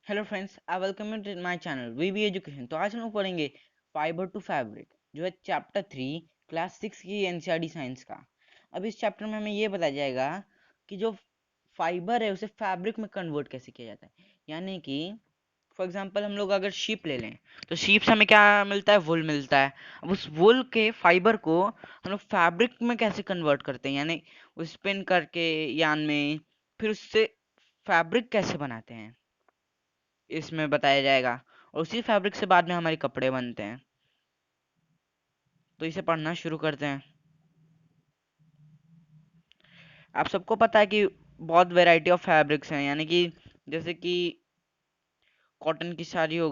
Hello friends, I welcome you to my channel VB education. तो आज हम लोग पढ़ेंगे फाइबर टू फैब्रिक, जो है चैप्टर 3 क्लास 6 की एनसीईआरटी साइंस का। अब इस चैप्टर में हमें ये बताया जाएगा कि जो फाइबर है उसे फैब्रिक में कन्वर्ट कैसे किया जाता है। यानी कि फॉर एग्जांपल हम लोग अगर शीप ले लें तो शीप से हमें क्या मिलता है, वुल मिलता है। अब उस वुल के फाइबर को हम लोग फैब्रिक में कैसे कन्वर्ट करते हैं, यानी उस स्पिन करके यान में, फिर उससे फैब्रिक कैसे बनाते हैं इसमें बताया जाएगा। और उसी फैब्रिक से बाद में हमारे कपड़े बनते हैं। तो इसे पढ़ना शुरू करते हैं। आप सबको पता है कि बहुत वैरायटी ऑफ फैब्रिक्स हैं, यानी कि जैसे कि कॉटन की साड़ी हो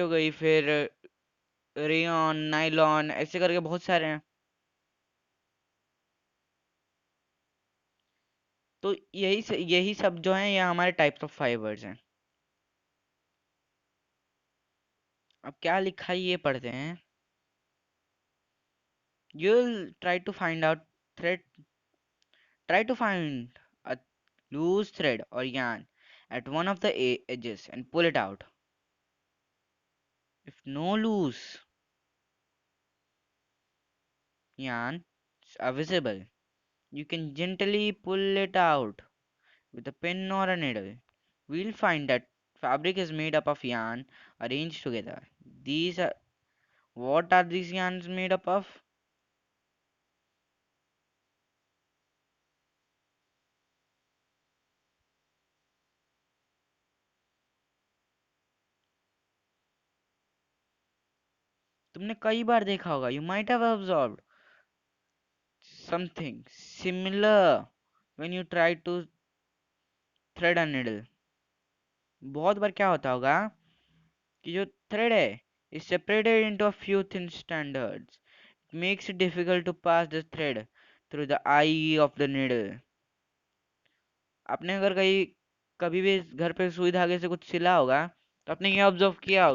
गई, फिर रेयन, नाइलॉन, ऐसे करके बहुत सारे हैं। तो यही सब जो है ये हमारे टाइप्स ऑफ फाइबर्स हैं। अब क्या लिखा है ये पढ़ते हैं। You will thread try to find a loose thread or yarn at one of the edges and pull it out. If no loose yarns are visible, you can gently pull it out with a pin or a needle. We'll find that fabric is made up of yarn arranged together. These are What are these yarns made up of? तुमने कई बार देखा होगा, you might have observed something similar when you try to thread a needle. बहुत बार क्या होता होगा कि जो thread है is separated into a few thin strands. It makes it difficult to pass the thread through the eye of the needle. आपने अगर कहीं कभी भी घर पे सुई धागे से कुछ सिला होगा तो आपने ये ऑब्जर्व किया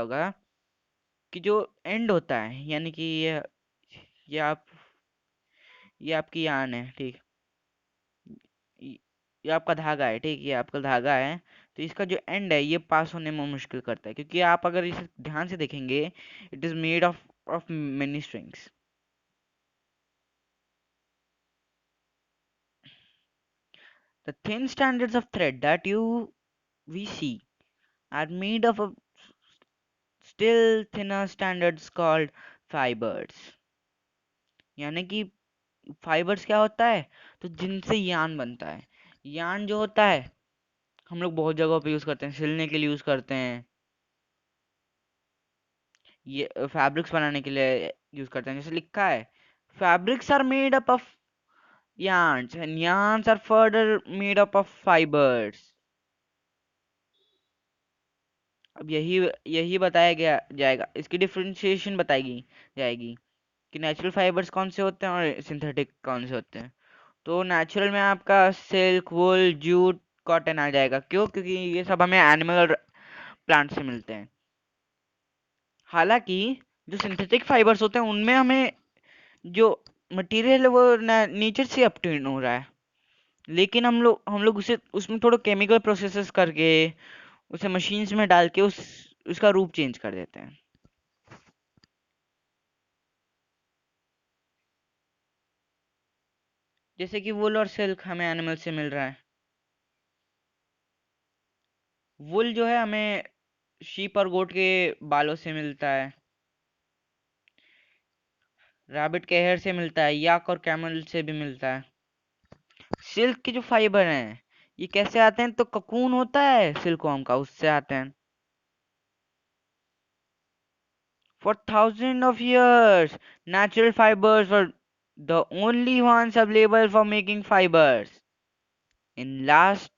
होगा कि जो एंड होता है, यानी कि ये आप ये आपकी यान है, ठीक। ये ये आपका धागा है, ठीक। ये आपका धागा है। तो इसका जो एंड है ये पास होने में मुश्किल करता है, क्योंकि आप अगर इसे ध्यान से देखेंगे, it is made of many strings. The thin strands of thread that we see are made of a still thinner strands called fibers. यानी कि फाइबर्स क्या होता है, तो जिनसे यान बनता है। यान जो होता है हम लोग बहुत जगहों पे यूज करते हैं, सिलने के लिए यूज करते हैं, ये फैब्रिक्स बनाने के लिए यूज करते हैं। जैसे लिखा है, fabrics are made up of yarns and yarns are further made up of fibers. अब यही यही बताया गया जाएगा, इसकी डिफरेंशिएशन बताई जाएगी कि नेचुरल फाइबर्स कौन से होते हैं और सिंथेटिक कौन से होते हैं। तो नेचुरल में आपका सिल्क, वुल, जूट, कॉटन आ जाएगा। क्यों? क्योंकि ये सब हमें एनिमल और प्लांट से मिलते हैं। हालांकि जो सिंथेटिक फाइबर्स होते हैं उनमें हमें जो मटेरियल है वो नेचर से अपटेन हो रहा है, लेकिन हम लोग उसे उसमें थोड़ा केमिकल प्रोसेसेस करके उसे मशीन्स में डाल के उसका रूप चेंज कर देते हैं। जैसे कि वुल और सिल्क हमें एनिमल से मिल रहा है। वुल जो है हमें शीप और गोट के बालों से मिलता है। रैबिट के हेयर से मिलता है, याक और कैमल से भी मिलता है। सिल्क के जो फाइबर हैं ये कैसे आते हैं, तो ककून होता है सिल्कवॉर्म का, उससे आते हैं। For thousand of years natural fibers were the only ones available for making fibers. In last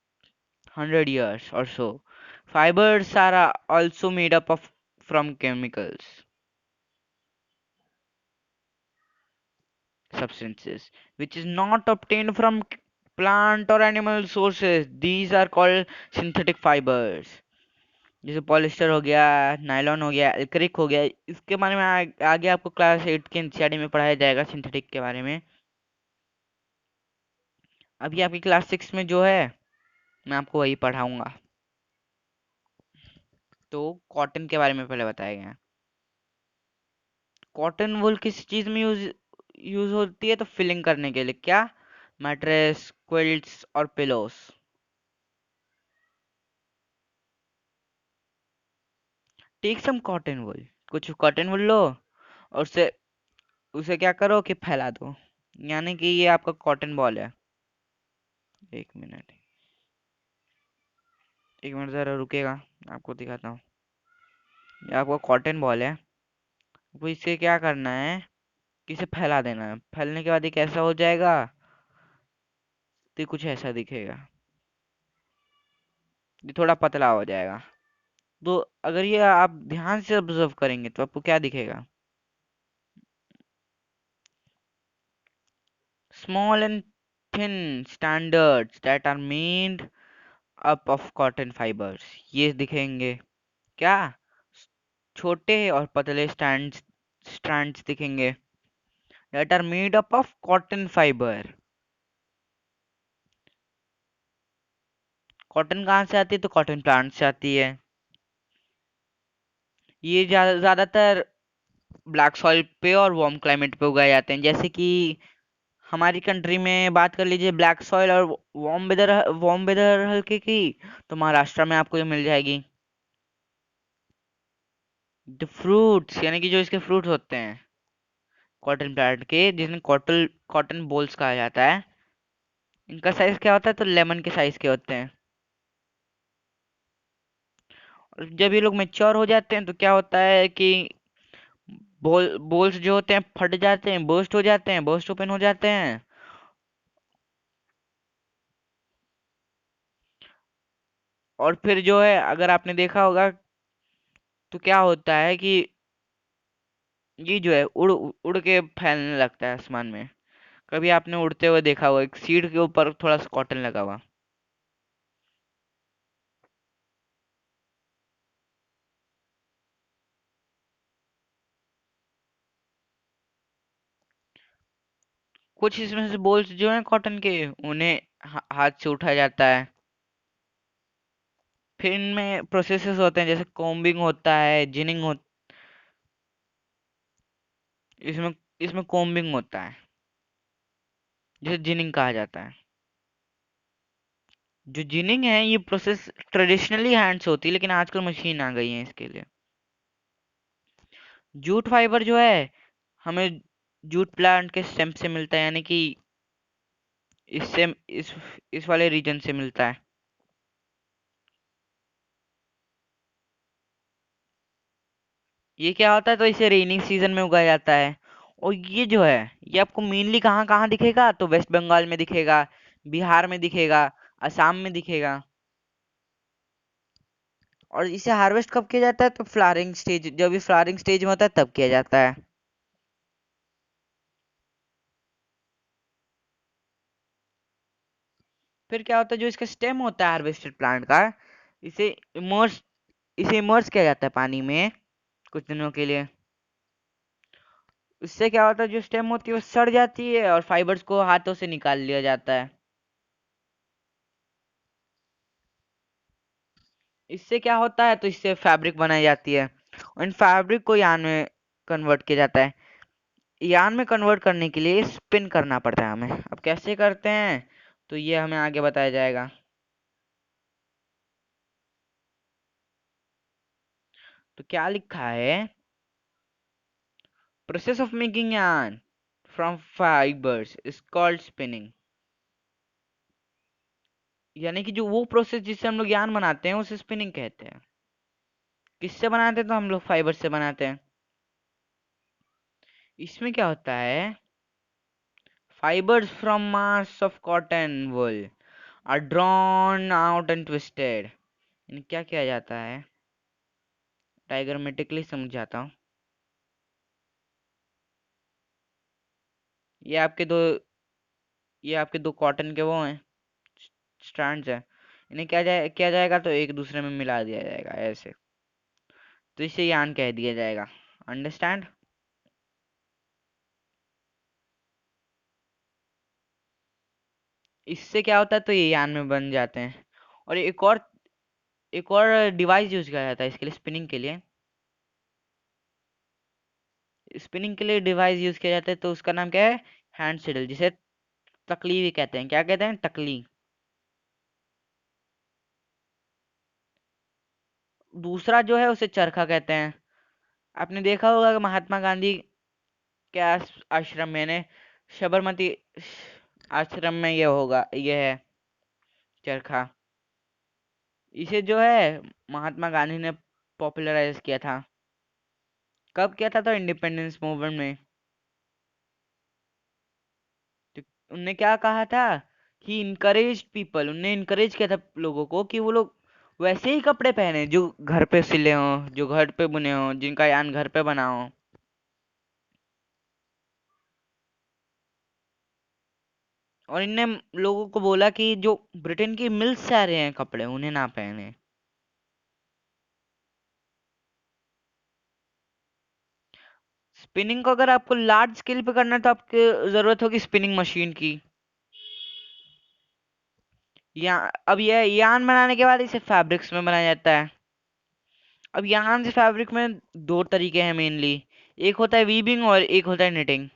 100 years or so, fibers are also made up of from chemicals substances which is not obtained from plant or animal sources. These are called synthetic fibers. जैसे polyester हो गया, nylon हो गया, acrylic हो गया। इसके बारे में आगे आपको क्लास 8 के एनसीईआरटी में पढ़ाया जाएगा सिंथेटिक के बारे में। अभी आपकी क्लास 6 में जो है मैं आपको वही पढ़ाऊंगा। तो कॉटन के बारे में पहले बताया गया है। कॉटन वूल किस चीज में यूज यूज होती है? तो फिलिंग करने के लिए। क्या? मैट्रेस, क्विल्ट्स और pillows. Take some cotton wool. कुछ कॉटन वूल लो और उसे उसे क्या करो कि फैला दो। यानी कि ये आपका कॉटन बॉल है। एक मिनट, एक मिनट जरा रुकेगा, आपको दिखाता हूँ। ये आपका कॉटन बॉल है। वो इसे क्या करना है कि इसे फैला देना है। फैलने के बाद ये कैसा हो जाएगा? तो ये कुछ ऐसा दिखेगा। ये थोड़ा पतला हो जाएगा। तो अगर ये आप ध्यान से ऑब्जर्व करेंगे तो आपको क्या दिखेगा? Small and thin standards that are made up of cotton fibres. ये दिखेंगे। क्या? छोटे और पतले स्ट्रैंड्स दिखेंगे that are made up of cotton fibre. Cotton कहाँ से आती है? तो कॉटन प्लांट से आती है। ये ज्यादातर ब्लैक सॉइल पे और वार्म क्लाइमेट पे उगाए जाते हैं। जैसे कि हमारी कंट्री में बात कर लीजिए ब्लैक सॉइल और वार्म वेदर हल्के की, तो महाराष्ट्र में आपको ये मिल जाएगी। द फ्रूट्स यानी कि जो इसके फ्रूट्स होते हैं कॉटन प्लांट के, जिन्हें कॉटन कॉटन बोल्स कहा जाता है, इनका साइज क्या होता है? तो लेमन के साइज के होते हैं। और जब ये लोग मेच्योर हो जाते हैं तो क्या होता है कि बोल्स जो होते हैं फट जाते हैं, बर्स्ट हो जाते हैं, बर्स्ट ओपन हो जाते हैं। और फिर जो है, अगर आपने देखा होगा, तो क्या होता है कि ये जो है उड़ उड़ के फैलने लगता है आसमान में। कभी आपने उड़ते हुए देखा होगा एक सीड के ऊपर थोड़ा सा कॉटन लगा हुआ। कुछ इसमें से बोल्स जो हैं कॉटन के, उन्हें हाथ से उठाया जाता है। फिर इनमें प्रोसेसेस होते हैं, जैसे कोम्बिंग होता है, जिनिंग हो इसमें इसमें कोम्बिंग होता है, जिसे जिनिंग कहा जाता है। जो जिनिंग है ये प्रोसेस ट्रेडिशनली हैंड से होती है, लेकिन आजकल मशीन आ गई है इसके लिए। जूट फाइबर जो है हमें जूट प्लांट के स्टेम से मिलता है, यानी कि इससे इस वाले रीजन से मिलता है। ये क्या होता है? तो इसे रेनी सीजन में उगाया जाता है। और ये जो है, ये आपको मेनली कहाँ कहाँ दिखेगा? तो वेस्ट बंगाल में दिखेगा, बिहार में दिखेगा, असम में दिखेगा। और इसे हार्वेस्ट कब किया जाता है? तो फ्लावरिंग स्टेज, जब ये फ्लावरिंग स्टेज में होता है तब किया जाता है। फिर क्या होता है, जो इसका स्टेम होता है हार्वेस्टेड प्लांट का, इसे इमर्स इसे इमर्स किया जाता है पानी में कुछ दिनों के लिए। इससे क्या होता है, जो स्टेम होती है वो सड़ जाती है और फाइबर्स को हाथों से निकाल लिया जाता है। इससे क्या होता है? तो इससे फैब्रिक बनाई जाती है और इन फैब्रिक को यार्न में कन्वर्ट किया जाता है। यार्न में कन्वर्ट करने के लिए स्पिन करना पड़ता है हमें। अब कैसे करते हैं तो ये हमें आगे बताया जाएगा। तो क्या लिखा है? Process of making yarn from fibres is called spinning. यानी कि जो वो प्रोसेस जिससे हम लोग यार्न बनाते हैं उसे स्पिनिंग कहते हैं। किससे बनाते हैं? तो हम लोग फाइबर से बनाते हैं। इसमें क्या होता है, fibers from mass of cotton wool are drawn out and twisted। यानी क्या किया जाता है, डायग्रामेटिकली समझाता हूँ। ये आपके दो ये आपके दो कॉटन के वो हैं, स्ट्रैंड्स हैं। इन्हें किया जाएगा तो एक दूसरे में मिला दिया जाएगा ऐसे। तो इसे यान कह दिया जाएगा। अंडरस्टैंड? इससे क्या होता है, तो ये यान में बन जाते हैं। और एक और डिवाइस यूज किया जाता है इसके लिए, स्पिनिंग के लिए डिवाइस यूज किया जाता है, तो उसका नाम क्या है? हैंड सिडल, जिसे तकली भी कहते हैं। क्या कहते हैं? तकली। दूसरा जो है उसे चरखा कहते हैं। आपने देखा होगा कि महात्मा गांधी के आश्रम में ने साबरमती आश्रम में ये है चरखा। इसे जो है महात्मा गांधी ने पॉपुलराइज किया था। कब किया था? तो इंडिपेंडेंस मूवमेंट में। तो उनने क्या कहा था कि इनकरेज पीपल, उनने इनकरेज किया था लोगों को कि वो लोग वैसे ही कपड़े पहने जो घर पे सिले हों, जो घर पे बुने हों, जिनका यान घर पे बना हो। और इनने लोगों को बोला कि जो ब्रिटेन की मिल्स से आ रहे हैं कपड़े, उन्हें ना पहने। स्पिनिंग को अगर आपको लार्ज स्केल पे करना है तो आपको जरूरत होगी स्पिनिंग मशीन की। या अब यह यान बनाने के बाद इसे फैब्रिक्स में बनाया जाता है। अब यान से फैब्रिक में दो तरीके हैं मेनली। एक होता है वीविंग और एक होता है निटिंग।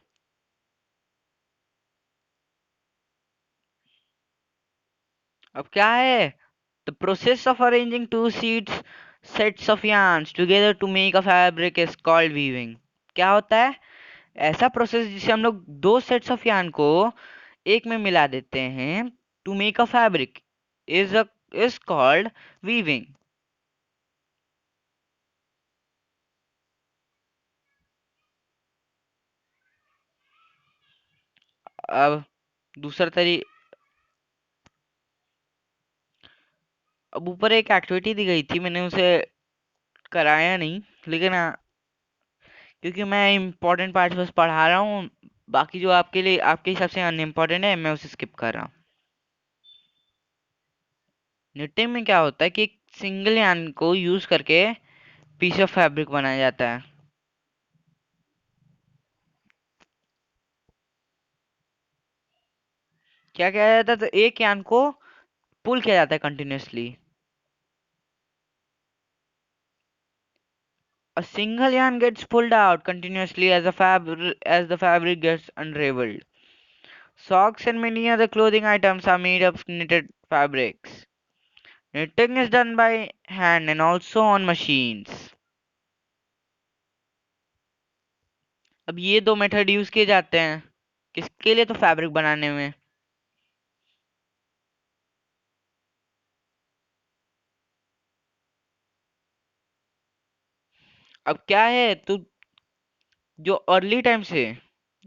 अब क्या है? The process of arranging two seats sets of yarns together to make a fabric is called weaving. क्या होता है? ऐसा प्रोसेस जिसे हम लोग दो सेट्स ऑफ yarn को एक में मिला देते हैं, to make a fabric, is is called weaving. अब दूसरा तरी अब ऊपर एक एक्टिविटी दी गई थी, मैंने उसे कराया नहीं, लेकिन क्योंकि मैं इम्पोर्टेंट पार्ट्स बस पढ़ा रहा हूँ, बाकी जो आपके लिए आपके हिसाब से अनइम्पोर्टेंट है मैं उसे स्किप कर रहा हूँ। निटिंग में क्या होता है कि एक सिंगल यान को यूज करके पीस ऑफ फैब्रिक बनाया जाता है। क्या किया जाता है? तो एक यान को पुल किया जाता है continuously. A single yarn gets pulled out continuously as the fabric gets unraveled. Socks and many other clothing items are made of knitted fabrics. Knitting is done by hand and also on machines. अब ये दो method use किए जाते हैं किसके लिए? तो fabric बनाने में। अब क्या है तो जो अर्ली टाइम से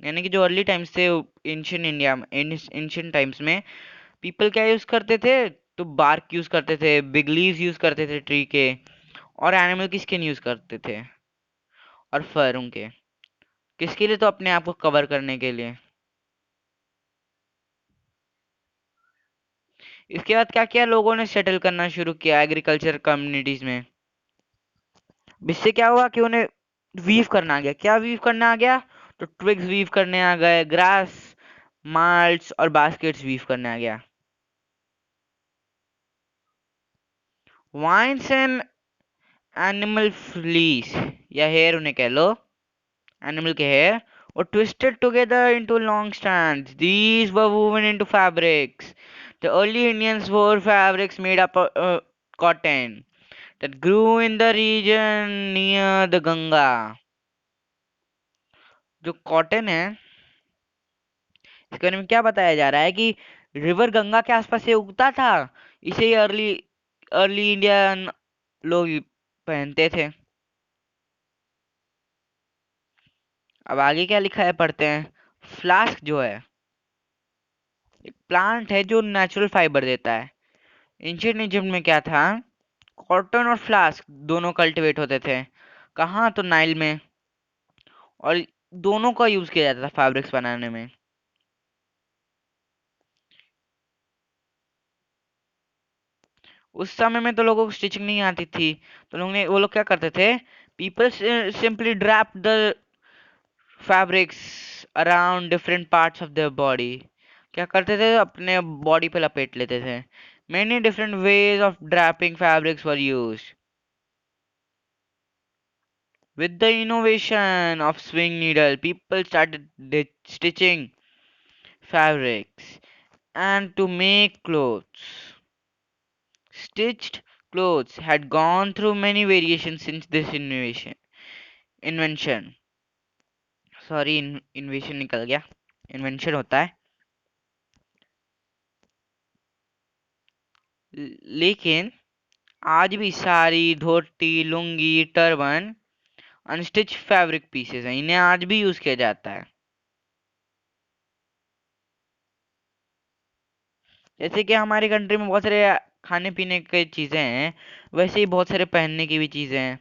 यानी कि जो अर्ली टाइम से एंशियंट इंडिया में, एंशियंट टाइम्स में पीपल क्या यूज करते थे? तो बार्क यूज करते थे, बिग लीव्स यूज करते थे ट्री के, और एनिमल की स्किन यूज करते थे, और फर उनके। किसके लिए? तो अपने आप को कवर करने के लिए। इसके बाद क्या किया लोगों ने? सेटल करना शुरू किया एग्रीकल्चर कम्युनिटीज में। इससे क्या हुआ कि उन्हें वीव करना आ गया। क्या वीव करना आ गया? तो ट्विग्स वीव करने आ गए, ग्रास माल्ट्स और बास्केट्स वीव करने आ गया। वाइन्स एंड एनिमल फ्लीस, या हेयर उन्हें कह लो, एनिमल के hair, were twisted together into long strands. These were woven into fabrics. The early Indians wore fabrics made up of cotton that grew in the region near the Ganga. जो cotton है, इसके बारे में क्या बताया जा रहा है कि रिवर गंगा के आसपास से उगता था। इसे ही अर्ली अर्ली इंडियन लोग पहनते थे। अब आगे क्या लिखा है पढ़ते हैं। फ्लास्क जो है एक प्लांट है जो नेचुरल फाइबर देता है। एंशियंट इजिप्ट में क्या था? कॉटन और फ्लास्क दोनों कल्टीवेट होते थे। कहाँ? तो नाइल में। और दोनों का यूज किया जाता था फैब्रिक्स बनाने में। उस समय में तो लोगों को स्टिचिंग नहीं आती थी, तो वो लोग क्या करते थे? People simply drape the fabrics around different parts of their body. क्या करते थे? अपने बॉडी पे लपेट लेते थे। Many different ways of draping fabrics were used. With the innovation of swing needle, people started stitching fabrics and to make clothes. Stitched clothes had gone through many variations since this invention. Sorry invasion निकल गया, invention होता है। लेकिन आज भी sari, dhoti, lungi, turban unstitch fabric pieces हैं, इन्हें आज भी यूज किया जाता है। जैसे कि हमारी कंट्री में बहुत सारे खाने पीने की चीजें हैं, वैसे ही बहुत सारे पहनने की भी चीजें हैं।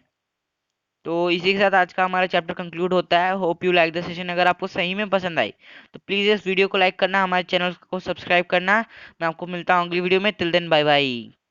तो इसी के साथ आज का हमारा चैप्टर कंक्लूड होता है। Hope you like the session. अगर आपको सही में पसंद आई तो प्लीज इस वीडियो को लाइक करना, हमारे चैनल को सब्सक्राइब करना। मैं आपको मिलता हूँ अगली वीडियो में। Till then bye bye.